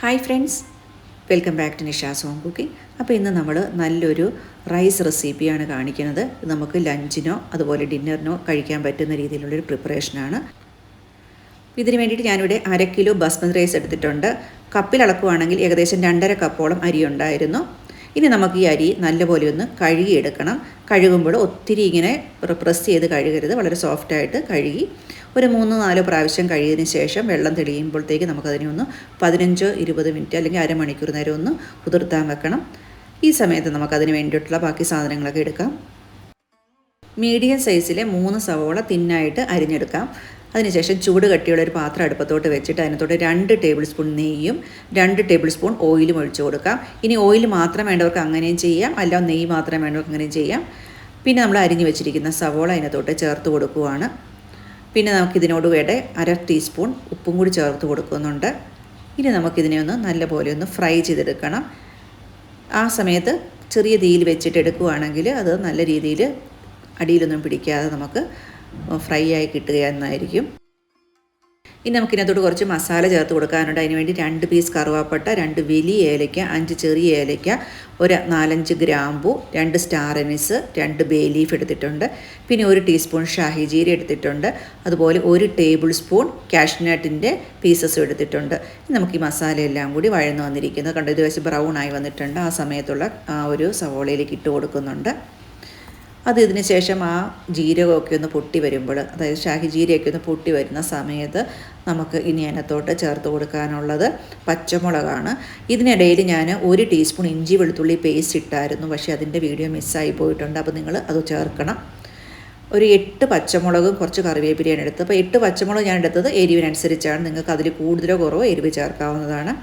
Hi friends, welcome back to Nisha's home cooking. അപ്പോൾ ഇന്ന് നമ്മൾ നല്ലൊരു റൈസ് റെസിപ്പിയാണ് കാണിക്കുന്നത്. നമുക്ക് ലഞ്ചിനോ അതുപോലെ ഡിന്നറിനോ കഴിക്കാൻ പറ്റുന്ന രീതിയിലുള്ളൊരു പ്രിപ്പറേഷനാണ്. ഇതിന് വേണ്ടിയിട്ട് ഞാനിവിടെ 1/2 കിലോ ബസ്മതി റൈസ് എടുത്തിട്ടുണ്ട്. കപ്പിൽ അളക്കുവാണെങ്കിൽ ഏകദേശം 2.5 കപ്പോളം അരി ഉണ്ടായിരുന്നു. ഇനി നമുക്ക് ഈ അരി നല്ലപോലെ ഒന്ന് കഴുകിയെടുക്കണം. കഴുകുമ്പോൾ ഒത്തിരി ഇങ്ങനെ പ്രസ് ചെയ്ത് കഴുകരുത്, വളരെ സോഫ്റ്റായിട്ട് കഴുകി ഒരു 3-4 പ്രാവശ്യം കഴുകിയതിന് ശേഷം വെള്ളം തെളിയുമ്പോഴത്തേക്ക് നമുക്കതിനെ ഒന്ന് 15-20 മിനിറ്റ് അല്ലെങ്കിൽ അരമണിക്കൂർ നേരം ഒന്ന് കുതിർത്താൻ വെക്കണം. ഈ സമയത്ത് നമുക്കതിന് വേണ്ടിയിട്ടുള്ള ബാക്കി സാധനങ്ങളൊക്കെ എടുക്കാം. മീഡിയം സൈസിലെ 3 സവോള തിന്നായിട്ട് അരിഞ്ഞെടുക്കാം. അതിനുശേഷം ചൂട് കട്ടിയുള്ള ഒരു പാത്രം അടുപ്പത്തോട്ട് വെച്ചിട്ട് അതിനകത്തോട്ട് 2 ടേബിൾ സ്പൂൺ നെയ്യും 2 ടേബിൾ സ്പൂൺ ഓയിലും ഒഴിച്ചു കൊടുക്കാം. ഇനി ഓയിൽ മാത്രം വേണ്ടവർക്ക് അങ്ങനെയും ചെയ്യാം, അല്ല നെയ്യ് മാത്രം വേണ്ടവർക്ക് അങ്ങനെയും ചെയ്യാം. പിന്നെ നമ്മൾ അരിഞ്ഞു വെച്ചിരിക്കുന്ന സവോള അതിനകത്തോട്ട് ചേർത്ത് കൊടുക്കുകയാണ്. പിന്നെ നമുക്കിതിനോട് വേണ്ട 1/2 ടീസ്പൂൺ ഉപ്പും കൂടി ചേർത്ത് കൊടുക്കുന്നുണ്ട്. ഇനി നമുക്കിതിനെ ഒന്ന് നല്ലപോലെ ഒന്ന് ഫ്രൈ ചെയ്തെടുക്കണം. ആ സമയത്ത് ചെറിയ തീയിൽ വെച്ചിട്ട് എടുക്കുകയാണെങ്കിൽ അത് നല്ല രീതിയിൽ അടിയിലൊന്നും പിടിക്കാതെ നമുക്ക് ഫ്രൈ ആയി കിട്ടുക എന്നായിരിക്കും. ഇനി നമുക്കിതിനകത്തോട്ട് കുറച്ച് മസാല ചേർത്ത് കൊടുക്കാനുണ്ട്. അതിനുവേണ്ടി 2 പീസ് കറുവാപ്പട്ട, 2 വലിയ ഏലയ്ക്ക, 5 ചെറിയ ഏലയ്ക്ക, ഒരു 4-5 ഗ്രാമ്പു, 2 സ്റ്റാർ അനീസ്, 2 ബേ ലീഫ് എടുത്തിട്ടുണ്ട്. പിന്നെ 1 ടീസ്പൂൺ ഷാഹി ജീര എടുത്തിട്ടുണ്ട്. അതുപോലെ 1 ടേബിൾ സ്പൂൺ കാഷ്നട്ടിൻ്റെ പീസസും എടുത്തിട്ടുണ്ട്. നമുക്ക് ഈ മസാലയെല്ലാം കൂടി വഴന്നു വന്നിരിക്കുന്നത് കണ്ടോ, ഇത് വെച്ച് ബ്രൗൺ ആയി വന്നിട്ടുണ്ട്. ആ സമയത്തുള്ള ആ ഒരു സവോളയിലേക്ക് ഇട്ട് കൊടുക്കുന്നുണ്ട്. അത് ഇതിന് ശേഷം ആ ജീരകമൊക്കെ ഒന്ന് പൊട്ടി വരുമ്പോൾ, അതായത് ഷാഹി ജീരയൊക്കെ ഒന്ന് പൊട്ടി വരുന്ന സമയത്ത് നമുക്ക് ഇനി അതിനകത്തോട്ട് ചേർത്ത് കൊടുക്കാനുള്ളത് പച്ചമുളകാണ്. ഇതിനിടയിൽ ഞാൻ 1 ടീസ്പൂൺ ഇഞ്ചി വെളുത്തുള്ളി പേസ്റ്റ് ഇട്ടായിരുന്നു, പക്ഷേ അതിൻ്റെ വീഡിയോ മിസ്സായി പോയിട്ടുണ്ട്. അപ്പോൾ നിങ്ങൾ അത് ചേർക്കണം. ഒരു 8 പച്ചമുളകും കുറച്ച് കറിവേപ്പിലയാണ് എടുത്തത്. അപ്പോൾ 8 പച്ചമുളക് ഞാൻ എടുത്തത് എരിവിനനുസരിച്ചാണ്. നിങ്ങൾക്ക് അതിൽ കൂടുതലോ കുറവോ എരിവ് ചേർക്കാവുന്നതാണ്.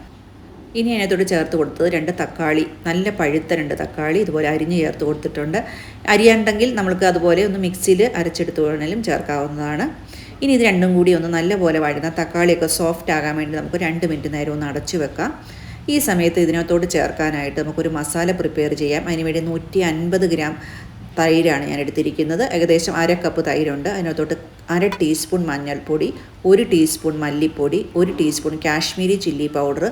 ഇനി അതിനകത്തോട് ചേർത്ത് കൊടുത്തത് 2 തക്കാളി, നല്ല പഴുത്ത 2 തക്കാളി ഇതുപോലെ അരിഞ്ഞ് ചേർത്ത് കൊടുത്തിട്ടുണ്ട്. അരിയുണ്ടെങ്കിൽ നമ്മൾക്ക് അതുപോലെ ഒന്ന് മിക്സിയിൽ അരച്ചെടുത്ത് വേണമെങ്കിലും ചേർക്കാവുന്നതാണ്. ഇനി ഇത് രണ്ടും കൂടി ഒന്ന് നല്ലപോലെ വഴന്ന തക്കാളിയൊക്കെ സോഫ്റ്റ് ആകാൻ വേണ്ടി നമുക്ക് 2 മിനിറ്റ് നേരം ഒന്ന് അടച്ചു വെക്കാം. ഈ സമയത്ത് ഇതിനകത്തോട് ചേർക്കാനായിട്ട് നമുക്കൊരു മസാല പ്രിപ്പയർ ചെയ്യാം. അതിനുവേണ്ടി 150 ഗ്രാം തൈരാണ് ഞാൻ എടുത്തിരിക്കുന്നത്. ഏകദേശം 1/2 കപ്പ് തൈരുണ്ട്. അതിനകത്തോട്ട് 1/2 ടീസ്പൂൺ മഞ്ഞൾപ്പൊടി, 1 ടീസ്പൂൺ മല്ലിപ്പൊടി, 1 teaspoon Kashmiri chilli powder,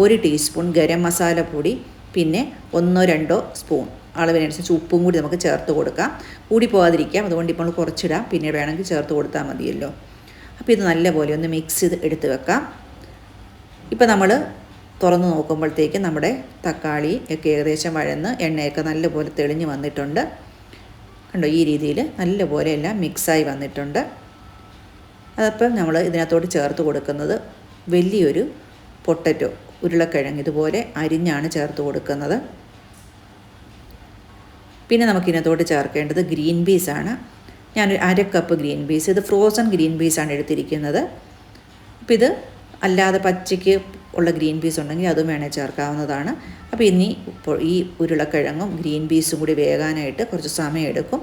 1 teaspoon garam masala പൊടി, പിന്നെ 1-2 സ്പൂൺ അളവിനനുസരിച്ച് ഉപ്പും കൂടി നമുക്ക് ചേർത്ത് കൊടുക്കാം. കൂടി പോകാതിരിക്കാം, അതുകൊണ്ട് ഇപ്പോൾ കുറച്ചിടാം, പിന്നെ വേണമെങ്കിൽ ചേർത്ത് കൊടുത്താൽ മതിയല്ലോ. അപ്പോൾ ഇത് നല്ലപോലെ ഒന്ന് മിക്സ് ചെയ്ത് എടുത്ത് വെക്കാം. ഇപ്പോൾ നമ്മൾ തുറന്ന് നോക്കുമ്പോഴത്തേക്ക് നമ്മുടെ തക്കാളി ഒക്കെ ഏകദേശം വഴന്ന് എണ്ണയൊക്കെ നല്ലപോലെ തെളിഞ്ഞ് വന്നിട്ടുണ്ട്. കണ്ടോ, ഈ രീതിയിൽ നല്ലപോലെ എല്ലാം മിക്സായി വന്നിട്ടുണ്ട്. അതപ്പം നമ്മൾ ഇതിനകത്തോട്ട് ചേർത്ത് കൊടുക്കുന്നത് വലിയൊരു പൊട്ടറ്റോ, ഉരുളക്കിഴങ്ങ് ഇതുപോലെ അരിഞ്ഞാണ് ചേർത്ത് കൊടുക്കുന്നത്. പിന്നെ നമുക്കിതിനകത്തോട്ട് ചേർക്കേണ്ടത് ഗ്രീൻ പീസാണ്. ഞാനൊരു 1/2 കപ്പ് ഗ്രീൻ പീസ്, ഇത് ഫ്രോസൺ ഗ്രീൻ പീസാണ് എടുത്തിരിക്കുന്നത്. അപ്പോൾ ഇത് അല്ലാതെ പച്ചയ്ക്ക് ഉള്ള ഗ്രീൻ പീസ് ഉണ്ടെങ്കിൽ അതും വേണേൽ ചേർക്കാവുന്നതാണ്. അപ്പോൾ ഇനി ഇപ്പോൾ ഈ ഉരുളക്കിഴങ്ങും ഗ്രീൻ പീസും കൂടി വേകാനായിട്ട് കുറച്ച് സമയം എടുക്കും.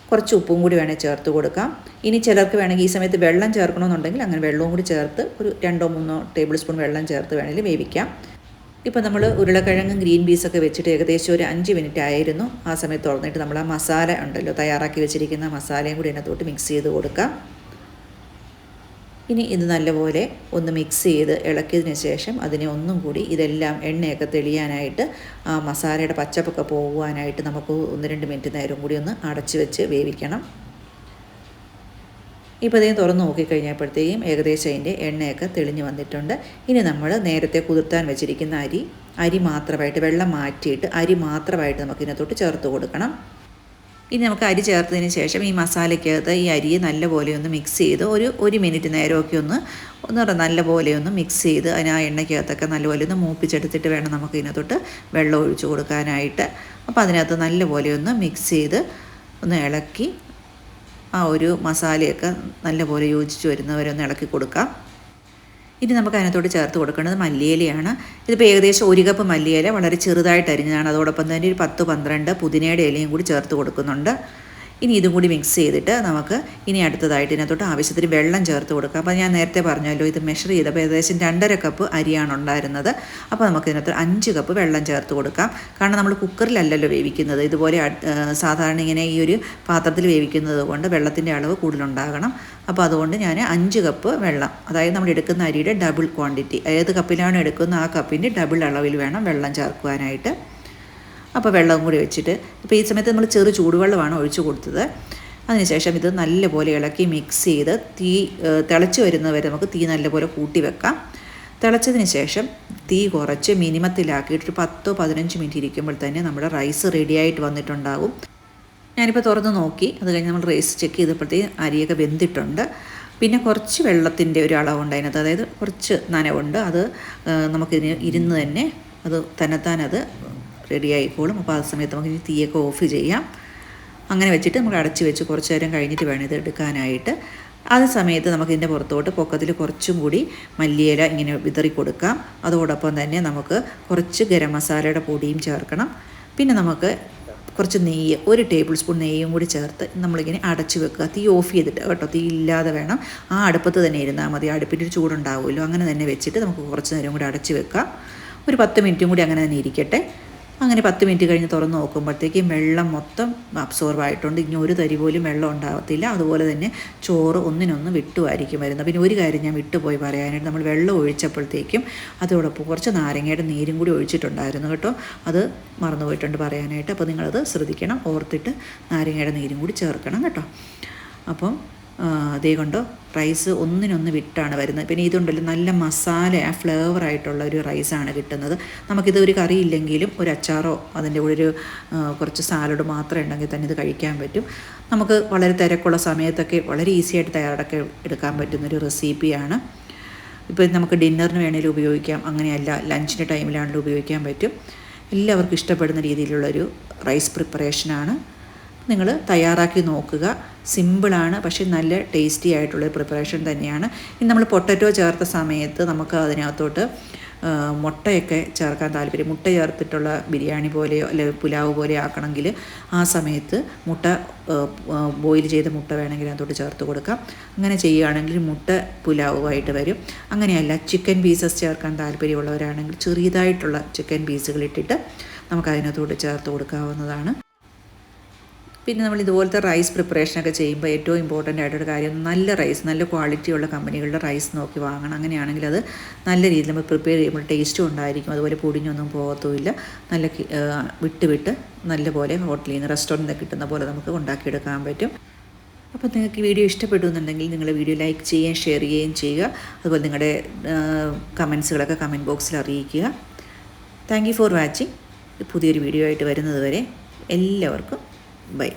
കുറച്ച് ഉപ്പും കൂടി വേണേൽ ചേർത്ത് കൊടുക്കാം. ഇനി ചിലർക്ക് വേണമെങ്കിൽ ഈ സമയത്ത് വെള്ളം ചേർക്കണമെന്നുണ്ടെങ്കിൽ അങ്ങനെ വെള്ളവും കൂടി ചേർത്ത് ഒരു 2-3 ടേബിൾ സ്പൂൺ വെള്ളം ചേർത്ത് വേണമെങ്കിൽ വേവിക്കാം. ഇപ്പോൾ നമ്മൾ ഉരുളക്കിഴങ്ങും ഗ്രീൻ പീസൊക്കെ വെച്ചിട്ട് ഏകദേശം ഒരു 5 മിനിറ്റ് ആയിരുന്നു. ആ സമയത്ത് തുറന്നിട്ട് നമ്മൾ ആ മസാല ഉണ്ടല്ലോ, തയ്യാറാക്കി വെച്ചിരിക്കുന്ന മസാലയും കൂടി അതിനകത്തോട്ട് മിക്സ് ചെയ്ത് കൊടുക്കാം. ഇനി ഇത് നല്ലപോലെ ഒന്ന് മിക്സ് ചെയ്ത് ഇളക്കിയതിന് ശേഷം അതിനെ ഒന്നും കൂടി ഇതെല്ലാം എണ്ണയൊക്കെ തെളിയാനായിട്ട് ആ മസാലയുടെ പച്ചപ്പൊക്കെ പോകുവാനായിട്ട് നമുക്ക് 1-2 മിനിറ്റ് നേരം കൂടി ഒന്ന് അടച്ച് വെച്ച് വേവിക്കണം. ഇപ്പോൾ ഇതിനെ തുറന്ന് നോക്കിക്കഴിഞ്ഞപ്പോഴത്തേക്കും ഏകദേശം അതിൻ്റെ എണ്ണയൊക്കെ തെളിഞ്ഞ് വന്നിട്ടുണ്ട്. ഇനി നമ്മൾ നേരത്തെ കുതിർത്താൻ വെച്ചിരിക്കുന്ന അരി മാത്രമായിട്ട് വെള്ളം മാറ്റിയിട്ട് അരി മാത്രമായിട്ട് നമുക്ക് ഇതിനകത്തോട്ട് ചേർത്ത് കൊടുക്കണം. ഇനി നമുക്ക് അരി ചേർത്തതിന് ശേഷം ഈ മസാലയ്ക്കകത്ത് ഈ അരി നല്ലപോലെ ഒന്ന് മിക്സ് ചെയ്ത് ഒരു മിനിറ്റ് നേരമൊക്കെ ഒന്ന് നല്ലപോലെ ഒന്ന് മിക്സ് ചെയ്ത് അതിന് ആ എണ്ണയ്ക്കകത്തൊക്കെ നല്ലപോലെ ഒന്ന് മൂപ്പിച്ചെടുത്തിട്ട് വേണം നമുക്ക് ഇതിനകത്തോട്ട് വെള്ളം ഒഴിച്ചു കൊടുക്കാനായിട്ട്. അപ്പോൾ അതിനകത്ത് നല്ലപോലെ ഒന്ന് മിക്സ് ചെയ്ത് ഒന്ന് ഇളക്കി ആ ഒരു മസാലയൊക്കെ നല്ലപോലെ യോജിച്ച് വരുന്നവരെ ഒന്ന് ഇളക്കി കൊടുക്കാം. ഇനി നമുക്ക് അതിനകത്തോട്ട് ചേർത്ത് കൊടുക്കേണ്ടത് മല്ലിയിലയാണ്. ഇതിപ്പോൾ ഏകദേശം 1 കപ്പ് മല്ലിയില വളരെ ചെറുതായിട്ട് അരിഞ്ഞതാണ്. അതോടൊപ്പം തന്നെ ഒരു 10-12 പുതിനയുടെ ഇലയും കൂടി ചേർത്ത് കൊടുക്കുന്നുണ്ട്. ഇനി ഇതും കൂടി മിക്സ് ചെയ്തിട്ട് നമുക്ക് ഇനി അടുത്തതായിട്ട് ഇതിനകത്തോട്ട് ആവശ്യത്തിന് വെള്ളം ചേർത്ത് കൊടുക്കാം. അപ്പോൾ ഞാൻ നേരത്തെ പറഞ്ഞല്ലോ ഇത് മെഷർ ചെയ്തപ്പോൾ ഏകദേശം 2.5 കപ്പ് അരിയാണ് ഉണ്ടായിരുന്നത്. അപ്പോൾ നമുക്ക് ഇതിനകത്ത് 5 കപ്പ് വെള്ളം ചേർത്ത് കൊടുക്കാം. കാരണം നമ്മൾ കുക്കറിലല്ലല്ലോ വേവിക്കുന്നത്, ഇതുപോലെ സാധാരണ ഇങ്ങനെ ഈ ഒരു പാത്രത്തിൽ വേവിക്കുന്നത് കൊണ്ട് വെള്ളത്തിൻ്റെ അളവ് കൂടുതലുണ്ടാകണം. അപ്പോൾ അതുകൊണ്ട് ഞാൻ 5 കപ്പ് വെള്ളം, അതായത് നമ്മൾ എടുക്കുന്ന അരിയുടെ ഡബിൾ ക്വാണ്ടിറ്റി, ഏത് കപ്പിലാണ് എടുക്കുന്നത് ആ കപ്പിൻ്റെ ഡബിൾ അളവിൽ വേണം വെള്ളം ചേർക്കുവാനായിട്ട്. അപ്പോൾ വെള്ളം കൂടി വെച്ചിട്ട് ഇപ്പോൾ ഈ സമയത്ത് നമ്മൾ ചെറു ചൂടുവെള്ളമാണ് ഒഴിച്ചു കൊടുത്തത്. അതിനുശേഷം ഇത് നല്ലപോലെ ഇളക്കി മിക്സ് ചെയ്ത് തീ തിളച്ച് വരുന്നവരെ നമുക്ക് തീ നല്ലപോലെ കൂട്ടി വെക്കാം. തിളച്ചതിന് ശേഷം തീ കുറച്ച് മിനിമത്തിലാക്കിയിട്ട് ഒരു 10-15 മിനിറ്റ് ഇരിക്കുമ്പോൾ തന്നെ നമ്മുടെ റൈസ് റെഡിയായിട്ട് വന്നിട്ടുണ്ടാകും. ഞാനിപ്പോൾ തുറന്ന് നോക്കി, അത് കഴിഞ്ഞ് നമ്മൾ റൈസ് ചെക്ക് ചെയ്തപ്പോഴത്തേക്കും അരിയൊക്കെ വെന്തിട്ടുണ്ട്. പിന്നെ കുറച്ച് വെള്ളത്തിൻ്റെ ഒരു അളവുണ്ട് അതിനകത്ത്, അതായത് കുറച്ച് നനവുണ്ട്. അത് നമുക്കിതിന് ഇരുന്ന് തന്നെ അത് തന്നെത്താനത് റെഡി ആയിക്കോളും. അപ്പോൾ ആ സമയത്ത് നമുക്ക് ഇനി തീയൊക്കെ ഓഫ് ചെയ്യാം. അങ്ങനെ വെച്ചിട്ട് നമുക്ക് അടച്ച് വെച്ച് കുറച്ച് നേരം കഴിഞ്ഞിട്ട് വേണം ഇത് എടുക്കാനായിട്ട്. ആ സമയത്ത് നമുക്കിതിൻ്റെ പുറത്തോട്ട് പൊക്കത്തിൽ കുറച്ചും കൂടി മല്ലിയില ഇങ്ങനെ വിതറി കൊടുക്കാം. അതോടൊപ്പം തന്നെ നമുക്ക് കുറച്ച് ഗരം മസാലയുടെ പൊടിയും ചേർക്കണം. പിന്നെ നമുക്ക് കുറച്ച് നെയ്യ്, 1 ടേബിൾ സ്പൂൺ നെയ്യും കൂടി ചേർത്ത് നമ്മളിങ്ങനെ അടച്ച് വെക്കുക. തീ ഓഫ് ചെയ്തിട്ട് കേട്ടോ, തീ ഇല്ലാതെ വേണം. ആ അടുപ്പത്ത് തന്നെ ഇരുന്നാൽ മതി, അടുപ്പിൻ്റെ ഒരു ചൂടുണ്ടാവുമല്ലോ. അങ്ങനെ തന്നെ വെച്ചിട്ട് നമുക്ക് കുറച്ച് നേരം കൂടി അടച്ച് വെക്കാം. ഒരു 10 മിനിറ്റും കൂടി അങ്ങനെ തന്നെ ഇരിക്കട്ടെ. അങ്ങനെ 10 മിനിറ്റ് കഴിഞ്ഞ് തുറന്ന് നോക്കുമ്പോഴത്തേക്കും വെള്ളം മൊത്തം അബ്സോർവ് ആയിട്ടുണ്ട്. ഇനി ഒരു തരി പോലും വെള്ളം ഉണ്ടാകത്തില്ല. അതുപോലെ തന്നെ ചോറ് ഒന്നിനൊന്ന് വിട്ടുമായിരിക്കും വരുന്നത്. പിന്നെ ഒരു കാര്യം ഞാൻ വിട്ടുപോയി പറയാനായിട്ട്, നമ്മൾ വെള്ളം ഒഴിച്ചപ്പോഴത്തേക്കും അതോടൊപ്പം കുറച്ച് നാരങ്ങയുടെ നീരും കൂടി ഒഴിച്ചിട്ടുണ്ടായിരുന്നു കേട്ടോ. അത് മറന്നുപോയിട്ടുണ്ട് പറയാനായിട്ട്. അപ്പോൾ നിങ്ങളത് ശ്രദ്ധിക്കണം, ഓർത്തിട്ട് നാരങ്ങയുടെ നീരും കൂടി ചേർക്കണം കേട്ടോ. അപ്പം അതേ കൊണ്ടോ റൈസ് ഒന്നിനൊന്ന് വിട്ടാണ് വരുന്നത്. പിന്നെ ഇതുണ്ടല്ലോ നല്ല മസാല ഫ്ലേവറായിട്ടുള്ള ഒരു റൈസാണ് കിട്ടുന്നത്. നമുക്കിത് ഒരു കറി ഇല്ലെങ്കിലും ഒരു അച്ചാറോ അതിൻ്റെ കൂടെ ഒരു കുറച്ച് സാലഡ് മാത്രം ഉണ്ടെങ്കിൽ തന്നെ ഇത് കഴിക്കാൻ പറ്റും. നമുക്ക് വളരെ തിരക്കുള്ള സമയത്തൊക്കെ വളരെ ഈസി ആയിട്ട് തയ്യാറാക്കി എടുക്കാൻ പറ്റുന്നൊരു റെസിപ്പിയാണ്. ഇപ്പോൾ നമുക്ക് ഡിന്നറിന് വേണമെങ്കിലും ഉപയോഗിക്കാം, അങ്ങനെയല്ല ലഞ്ചിൻ്റെ ടൈമിലാണെങ്കിലും ഉപയോഗിക്കാൻ പറ്റും. എല്ലാവർക്കും ഇഷ്ടപ്പെടുന്ന രീതിയിലുള്ളൊരു റൈസ് പ്രിപ്പറേഷനാണ്. നിങ്ങൾ തയ്യാറാക്കി നോക്കുക. സിമ്പിളാണ്, പക്ഷേ നല്ല ടേസ്റ്റി ആയിട്ടുള്ളൊരു പ്രിപ്പറേഷൻ തന്നെയാണ്. ഇനി നമ്മൾ പൊട്ടറ്റോ ചേർത്ത സമയത്ത് നമുക്ക് അതിനകത്തോട്ട് മുട്ടയൊക്കെ ചേർക്കാൻ താല്പര്യം, മുട്ട ചേർത്തിട്ടുള്ള ബിരിയാണി പോലെയോ അല്ലെങ്കിൽ പുലാവ് പോലെയോ ആക്കണമെങ്കിൽ ആ സമയത്ത് മുട്ട ബോയിൽ ചെയ്ത മുട്ട വേണമെങ്കിൽ അതിനകത്തോട്ട് ചേർത്ത് കൊടുക്കാം. അങ്ങനെ ചെയ്യുകയാണെങ്കിൽ മുട്ട പുലാവുമായിട്ട് വരും. അങ്ങനെയല്ല ചിക്കൻ പീസസ് ചേർക്കാൻ താല്പര്യമുള്ളവരാണെങ്കിൽ ചെറിയതായിട്ടുള്ള ചിക്കൻ പീസുകൾ ഇട്ടിട്ട് നമുക്ക് അതിനകത്തോട്ട് ചേർത്ത് കൊടുക്കാവുന്നതാണ്. പിന്നെ നമ്മൾ ഇതുപോലത്തെ റൈസ് പ്രിപ്പറേഷനൊക്കെ ചെയ്യുമ്പോൾ ഏറ്റവും ഇമ്പോർട്ടൻ്റ് ആയിട്ടൊരു കാര്യം, നല്ല റൈസ്, നല്ല ക്വാളിറ്റിയുള്ള കമ്പനികളുടെ റൈസ് നോക്കി വാങ്ങണം. അങ്ങനെയാണെങ്കിൽ അത് നല്ല രീതിയിൽ നമ്മൾ പ്രിപ്പയർ ചെയ്യുമ്പോൾ ടേസ്റ്റും ഉണ്ടായിരിക്കും. അതുപോലെ പൊടിഞ്ഞൊന്നും പോകത്തുമില്ല. നല്ല വിട്ട് നല്ലപോലെ ഹോട്ടലിൽ നിന്ന് റെസ്റ്റോറൻറ്റിൽ നിന്ന് കിട്ടുന്ന പോലെ നമുക്ക് ഉണ്ടാക്കിയെടുക്കാൻ പറ്റും. അപ്പോൾ നിങ്ങൾക്ക് വീഡിയോ ഇഷ്ടപ്പെട്ടു എന്നുണ്ടെങ്കിൽ നിങ്ങൾ വീഡിയോ ലൈക്ക് ചെയ്യുകയും ഷെയർ ചെയ്യുകയും ചെയ്യുക. അതുപോലെ നിങ്ങളുടെ കമൻസുകളൊക്കെ കമൻറ്റ് ബോക്സിൽ അറിയിക്കുക. Thank you for watching. പുതിയൊരു വീഡിയോ ആയിട്ട് വരുന്നത് വരെ എല്ലാവർക്കും ബൈ.